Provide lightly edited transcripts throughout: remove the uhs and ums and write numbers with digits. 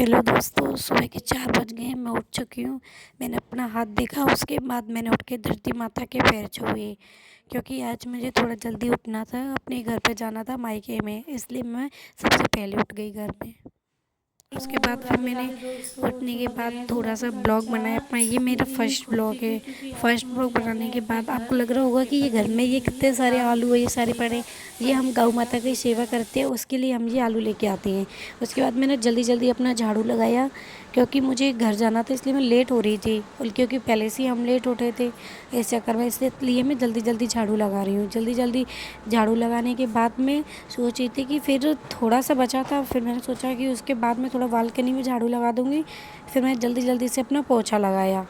Hello दोस्तों, सुबह के 4 बज गए हैं। मैं उठ चुकी हूँ। मैंने अपना हाथ देखा, उसके बाद मैंने उठ के धरती माता के पैर छुए, क्योंकि आज मुझे थोड़ा जल्दी उठना था, अपने घर पे जाना था मायके में, इसलिए मैं सबसे पहले उठ गई घर में। उसके बाद फिर मैंने उठने के बाद थोड़ा सा ब्लॉग बनाया अपना। ये मेरा फर्स्ट ब्लॉग है। फर्स्ट ब्लॉग बनाने के बाद आपको लग रहा होगा कि ये घर में ये कितने सारे आलू है, ये सारे पड़े। ये हम गौ माता की सेवा करते हैं, उसके लिए हम ये आलू लेके आते हैं। उसके बाद मैंने जल्दी जल्दी अपना झाड़ू लगाया, क्योंकि मुझे घर जाना था, इसलिए मैं लेट हो रही थी। और क्योंकि पहले से ही हम लेट उठे थे इस चक्कर में, इसलिए मैं जल्दी जल्दी झाड़ू लगा रही हूँ। जल्दी जल्दी झाड़ू लगाने के बाद मैं सोच रही थी कि फिर थोड़ा सा बचा था, फिर मैंने सोचा कि उसके बाद मैं थोड़ा बालकनी में झाड़ू लगा दूँगी। फिर मैं जल्दी जल्दी से अपना पोछा लगाया।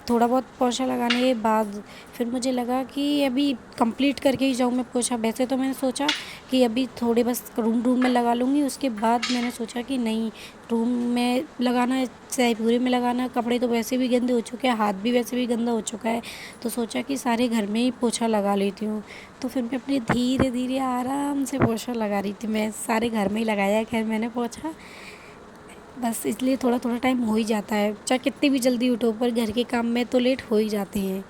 थोड़ा बहुत पोछा लगाने के बाद फिर मुझे लगा कि अभी कंप्लीट करके ही जाऊँ मैं पोछा। वैसे तो मैंने सोचा कि अभी थोड़े बस रूम में लगा लूँगी। उसके बाद मैंने सोचा कि नहीं, रूम में लगाना है, चाहे पूरे में लगाना है। कपड़े तो वैसे भी गंदे हो चुके हैं, हाथ भी वैसे भी गंदा हो चुका है, तो सोचा कि सारे घर में ही पोछा लगा लेती हूँ। तो फिर मैं अपने धीरे धीरे आराम से पोछा लगा रही थी। मैं सारे घर में ही लगाया है खैर मैंने पोछा, बस इसलिए थोड़ा थोड़ा टाइम हो ही जाता है। चाहे कितनी भी जल्दी उठो, पर घर के काम में तो लेट हो ही जाते हैं।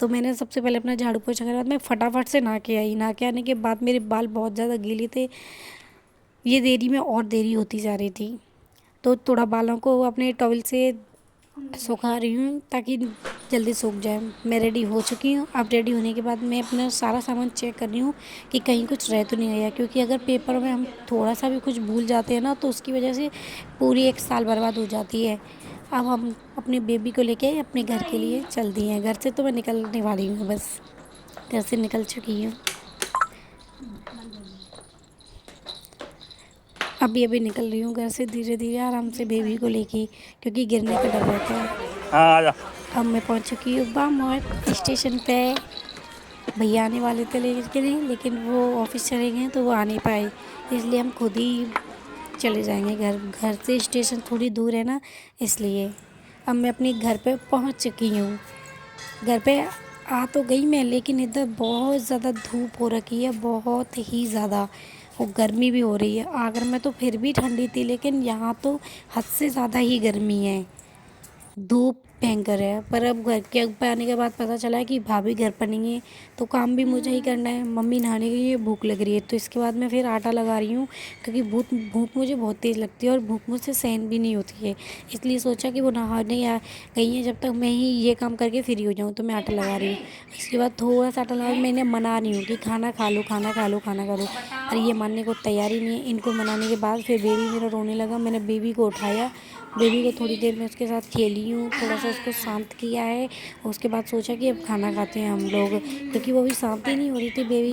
तो मैंने सबसे पहले अपना झाड़ू पोछा करने के बाद मैं फटाफट से नहा के आई। नहा के आने के बाद मेरे बाल बहुत ज़्यादा गीले थे। ये देरी में और देरी होती जा रही थी, तो थोड़ा बालों को अपने टॉवल से सुखा रही हूँ ताकि जल्दी सूख जाए। मैं रेडी हो चुकी हूँ। अब रेडी होने के बाद मैं अपना सारा सामान चेक कर रही हूँ कि कहीं कुछ रह तो नहीं गया, क्योंकि अगर पेपर में हम थोड़ा सा भी कुछ भूल जाते हैं ना, तो उसकी वजह से पूरी एक साल बर्बाद हो जाती है। अब हम अपने बेबी को लेके अपने घर के लिए चल दिए हैं। घर से तो मैं निकलने वाली हूँ, बस घर से निकल चुकी हूँ। अभी निकल रही हूँ घर से धीरे धीरे आराम से बेबी को लेके, क्योंकि गिरने का डर रहता है। हाँ आजा। अब मैं पहुँच चुकी हूँ बामोर स्टेशन पे। भैया आने वाले थे लेकर के लिए, लेकिन वो ऑफिस चले गए हैं तो वो आ नहीं पाए, इसलिए हम खुद ही चले जाएंगे घर। घर से स्टेशन थोड़ी दूर है ना, इसलिए। अब मैं अपने घर पे पहुंच चुकी हूँ। घर पे आ तो गई मैं, लेकिन इधर बहुत ज़्यादा धूप हो रखी है, बहुत ही ज़्यादा। और गर्मी भी हो रही है। आगरा में तो फिर भी ठंडी थी, लेकिन यहाँ तो हद से ज़्यादा ही गर्मी है। धूप भयंकर है। पर अब घर के ऊपर आने के बाद पता चला है कि भाभी घर पर नहीं है, तो काम भी मुझे ही करना है। मम्मी नहाने गई है, भूख लग रही है, तो इसके बाद मैं फिर आटा लगा रही हूँ, क्योंकि भूख मुझे बहुत तेज़ लगती है और भूख मुझसे सहन भी नहीं होती है। इसलिए सोचा कि वो नहाने गई है, जब तक मैं ही ये काम करके फ्री हो जाऊँ, तो मैं आटा लगा रही हूँ। इसके बाद थोड़ा सा आटा लगा, मैंने मना रही हूँ कि खाना खा लो, खाना खा लो, खाना खा लो। और ये मानने को तैयार ही नहीं है। इनको मनाने के बाद फिर बेबी मेरा रोने लगा। मैंने बेबी को उठाया, बेबी को थोड़ी देर में उसके साथ खेली हूँ, थोड़ा सा उसको शांत किया है। उसके बाद सोचा कि अब खाना खाते हैं हम लोग, क्योंकि वो भी शांत ही नहीं हो रही थी। बेबी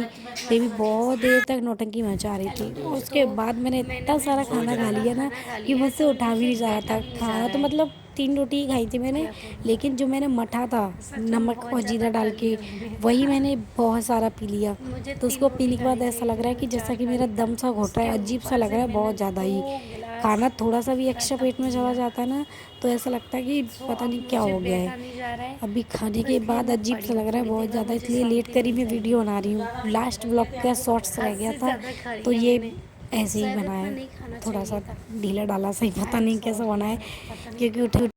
बेबी बहुत देर तक नौटंकी मचा रही थी। और उसके बाद मैंने इतना सारा खाना खा लिया ना कि मुझसे उठा भी नहीं जा रहा था। खाना तो मतलब 3 रोटी ही खाई थी मैंने, लेकिन जो मैंने मठा था नमक और जीरा डाल के, वही मैंने बहुत सारा पी लिया। तो उसको पीने के बाद ऐसा लग रहा है कि जैसा कि मेरा दम सा घुट रहा है, अजीब सा लग रहा है बहुत ज़्यादा ही। खाना थोड़ा सा भी एक्स्ट्रा पेट में चला जाता है ना, तो ऐसा लगता है कि पता नहीं क्या हो गया है। अभी खाने के बाद अजीब सा लग रहा है बहुत ज़्यादा, इसलिए लेट कर ही मैं वीडियो बना रही हूँ। लास्ट ब्लॉग का शॉर्ट्स रह गया था, तो ये ऐसे ही बना है, थोड़ा सा ढीला डाला, सही पता नहीं कैसा बना है, क्योंकि